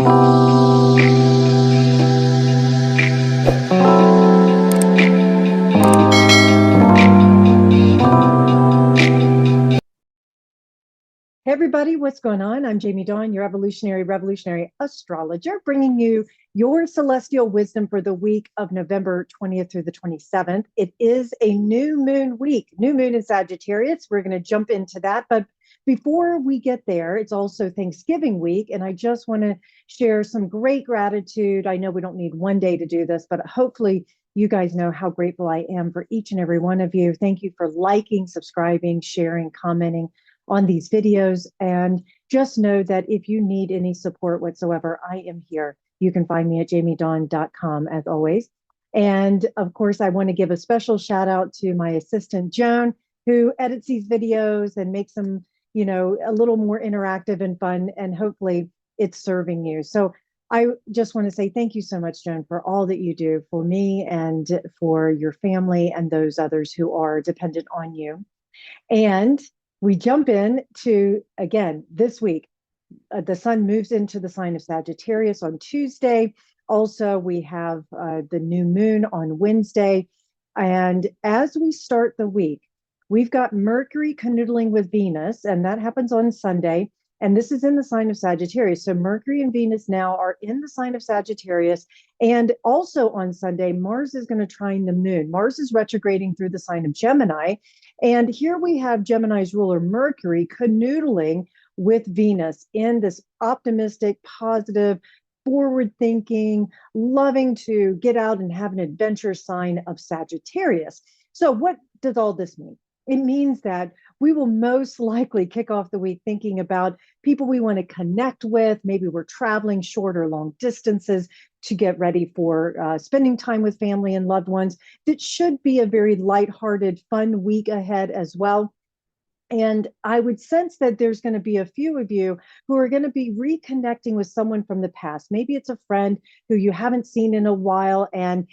Hey everybody, what's going on? I'm Jamie Dawn, your revolutionary astrologer, bringing you your celestial wisdom for the week of November 20th through the 27th. It is a new moon week, new moon in Sagittarius. We're going to jump into that. But before we get there, it's also Thanksgiving week. And I just want to share some great gratitude. I know we don't need one day to do this, but hopefully you guys know how grateful I am for each and every one of you. Thank you for liking, subscribing, sharing, commenting on these videos. And just know that if you need any support whatsoever, I am here. You can find me at jamiedawn.com as always. And of course, I want to give a special shout out to my assistant, Joan, who edits these videos and makes them, a little more interactive and fun. And hopefully it's serving you. So I just want to say thank you so much, Joan, for all that you do for me and for your family and those others who are dependent on you. And we jump in to, again, this week, the sun moves into the sign of Sagittarius on Tuesday. Also, we have the new moon on Wednesday. And as we start the week, we've got Mercury canoodling with Venus, and that happens on Sunday. And this is in the sign of Sagittarius. So Mercury and Venus now are in the sign of Sagittarius. And also on Sunday, Mars is going to trine the moon. Mars is retrograding through the sign of Gemini. And here we have Gemini's ruler Mercury canoodling with Venus in this optimistic, positive, forward-thinking, loving to get out and have an adventure sign of Sagittarius. So what does all this mean? It means that we will most likely kick off the week thinking about people we want to connect with. Maybe we're traveling short or long distances to get ready for spending time with family and loved ones. It should be a very lighthearted, fun week ahead as well. And I would sense that there's going to be a few of you who are going to be reconnecting with someone from the past. Maybe it's a friend who you haven't seen in a while, and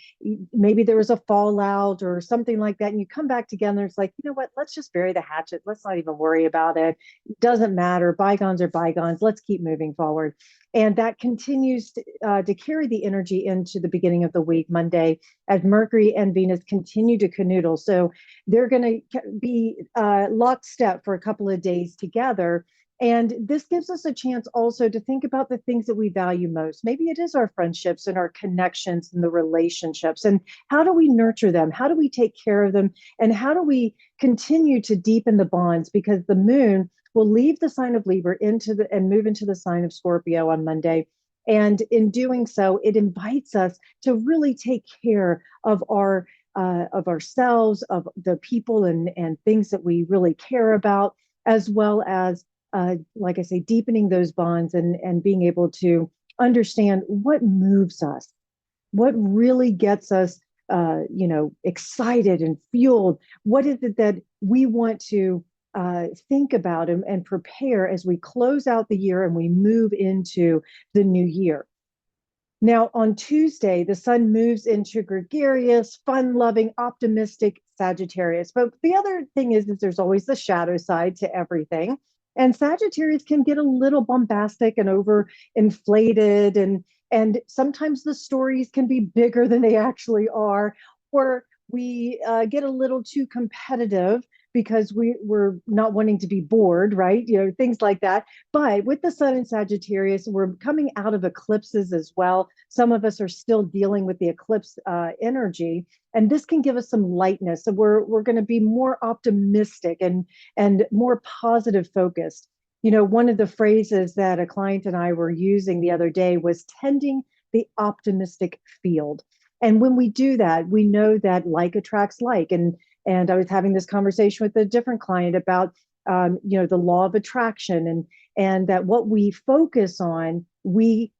maybe there was a fallout or something like that. And you come back together. It's like, you know what? Let's just bury the hatchet. Let's not even worry about it. It doesn't matter. Bygones are bygones. Let's keep moving forward. And that continues to carry the energy into the beginning of the week, Monday, as Mercury and Venus continue to canoodle. So they're going to be lockstep for a couple of days together. And this gives us a chance also to think about the things that we value most. Maybe it is our friendships and our connections and the relationships. And how do we nurture them? How do we take care of them? And how do we continue to deepen the bonds? Because the moon will leave the sign of Libra and move into the sign of Scorpio on Monday. And in doing so, it invites us to really take care of ourselves, of the people and things that we really care about, as well as, like I say, deepening those bonds and being able to understand what moves us, what really gets us, excited and fueled. What is it that we want to think about and prepare as we close out the year and we move into the new year? Now, on Tuesday, the sun moves into gregarious, fun-loving, optimistic Sagittarius. But the other thing is there's always the shadow side to everything. And Sagittarius can get a little bombastic and overinflated, and sometimes the stories can be bigger than they actually are, or we get a little too competitive because we're not wanting to be bored, right? Things like that. But with the sun in Sagittarius, we're coming out of eclipses as well. Some of us are still dealing with the eclipse energy, and this can give us some lightness. So we're going to be more optimistic and more positive focused. One of the phrases that a client and I were using the other day was tending the optimistic field. And when we do that, we know that like attracts like. And I was having this conversation with a different client about, the law of attraction and that what we focus on, we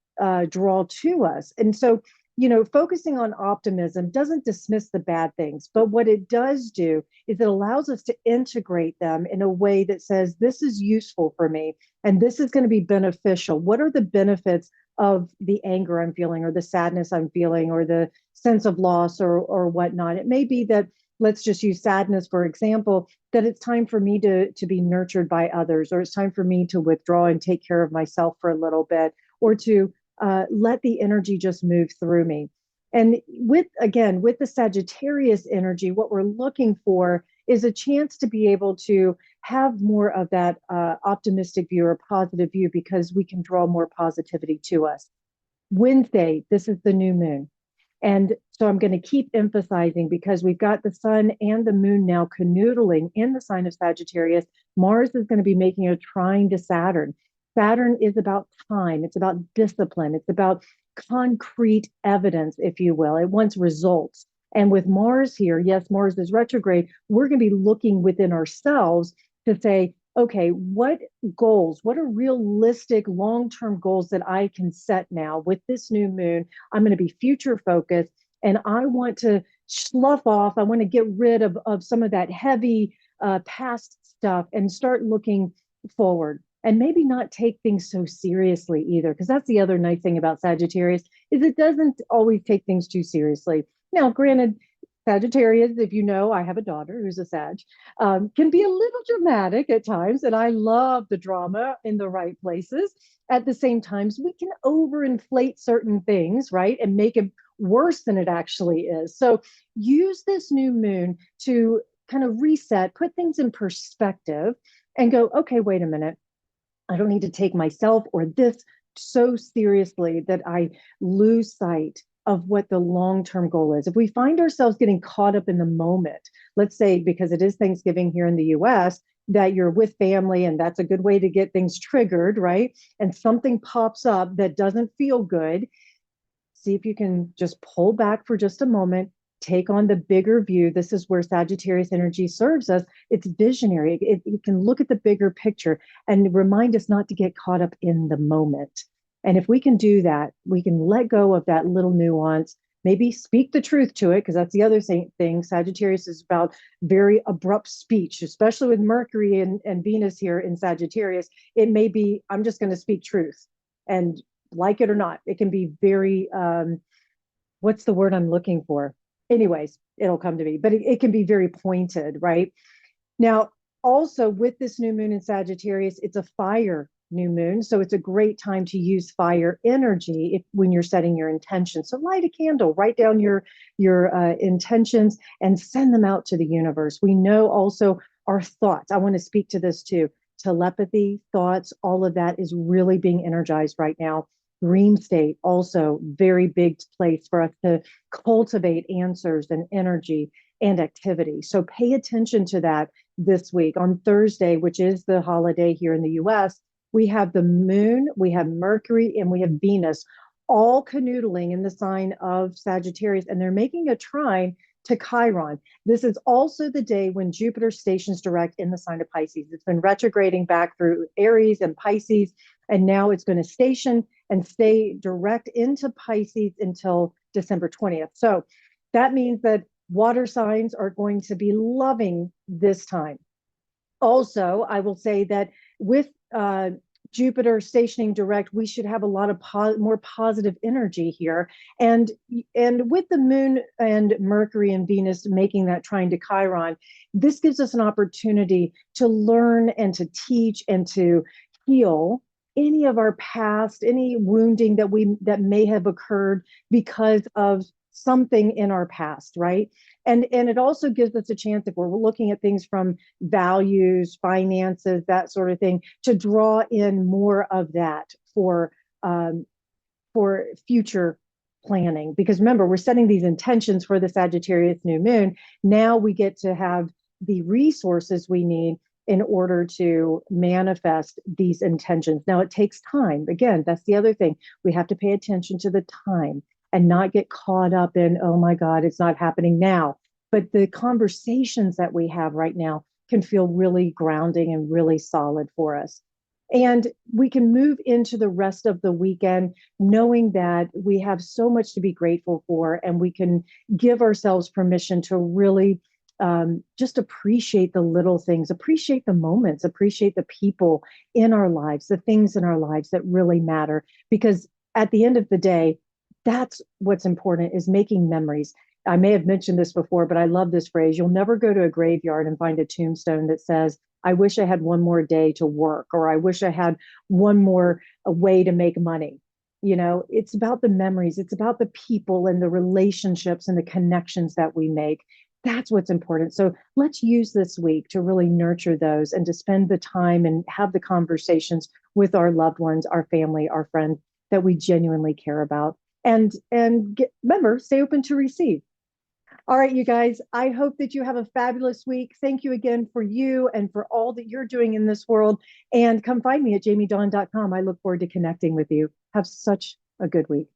draw to us. And so, focusing on optimism doesn't dismiss the bad things, but what it does do is it allows us to integrate them in a way that says, this is useful for me, and this is going to be beneficial. What are the benefits of the anger I'm feeling, or the sadness I'm feeling, or the sense of loss, or whatnot? It may be that, let's just use sadness, for example, that it's time for me to be nurtured by others, or it's time for me to withdraw and take care of myself for a little bit, or to let the energy just move through me. And with, again, with the Sagittarius energy, what we're looking for is a chance to be able to have more of that optimistic view or positive view, because we can draw more positivity to us. Wednesday, this is the new moon. And so I'm going to keep emphasizing, because we've got the sun and the moon now canoodling in the sign of Sagittarius. Mars is going to be making a trine to Saturn. Saturn is about time, it's about discipline, it's about concrete evidence, if you will. It wants results. And with Mars here, yes, Mars is retrograde, we're going to be looking within ourselves to say, okay, what goals, what are realistic long-term goals that I can set now with this new moon? I'm going to be future focused, and I want to slough off, I want to get rid of some of that heavy past stuff and start looking forward, and maybe not take things so seriously either, because that's the other nice thing about Sagittarius, is it doesn't always take things too seriously. Now, granted, Sagittarius, if you know, I have a daughter who's a Sag, can be a little dramatic at times, and I love the drama in the right places. At the same times, we can overinflate certain things, right, and make it worse than it actually is. So use this new moon to kind of reset, put things in perspective, and go, okay, wait a minute. I don't need to take myself or this so seriously that I lose sight of what the long-term goal is. If we find ourselves getting caught up in the moment, let's say because it is Thanksgiving here in the US, that you're with family, and that's a good way to get things triggered, right? And something pops up that doesn't feel good, see if you can just pull back for just a moment, take on the bigger view. This is where Sagittarius energy serves us. It's visionary. It can look at the bigger picture and remind us not to get caught up in the moment. And if we can do that, we can let go of that little nuance, maybe speak the truth to it, because that's the other thing. Sagittarius is about very abrupt speech, especially with Mercury and Venus here in Sagittarius. It may be, I'm just going to speak truth. And like it or not, it can be very, what's the word I'm looking for? Anyways, it'll come to me, but it can be very pointed, right? Now, also with this new moon in Sagittarius, it's a fire new moon. So it's a great time to use fire energy when you're setting your intentions. So light a candle, write down your intentions and send them out to the universe. We know also our thoughts. I want to speak to this too. Telepathy, thoughts, all of that is really being energized right now. Dream state, also very big place for us to cultivate answers and energy and activity. So pay attention to that this week. On Thursday, which is the holiday here in the US, we have the moon, we have Mercury, and we have Venus all canoodling in the sign of Sagittarius, and they're making a trine to Chiron. This is also the day when Jupiter stations direct in the sign of Pisces. It's been retrograding back through Aries and Pisces, and now it's going to station and stay direct into Pisces until December 20th. So that means that water signs are going to be loving this time. Also, I will say that with Jupiter stationing direct, we should have a lot of more positive energy here. And with the moon and Mercury and Venus making that trine to Chiron, this gives us an opportunity to learn and to teach and to heal any of our past, any wounding that may have occurred because of something in our past, right? And it also gives us a chance, if we're looking at things from values, finances, that sort of thing, to draw in more of that for future planning. Because remember, we're setting these intentions for the Sagittarius new moon. Now we get to have the resources we need in order to manifest these intentions. Now, it takes time. Again, that's the other thing. We have to pay attention to the time and not get caught up in, oh my God, it's not happening now. But the conversations that we have right now can feel really grounding and really solid for us. And we can move into the rest of the weekend knowing that we have so much to be grateful for, and we can give ourselves permission to really just appreciate the little things, appreciate the moments, appreciate the people in our lives, the things in our lives that really matter. Because at the end of the day, that's what's important, is making memories. I may have mentioned this before, but I love this phrase. You'll never go to a graveyard and find a tombstone that says, I wish I had one more day to work, or I wish I had one more way to make money. It's about the memories, it's about the people and the relationships and the connections that we make. That's what's important. So let's use this week to really nurture those and to spend the time and have the conversations with our loved ones, our family, our friends that we genuinely care about. Remember, stay open to receive. All right, you guys, I hope that you have a fabulous week. Thank you again for you and for all that you're doing in this world. And come find me at jamiedawn.com. I look forward to connecting with you. Have such a good week.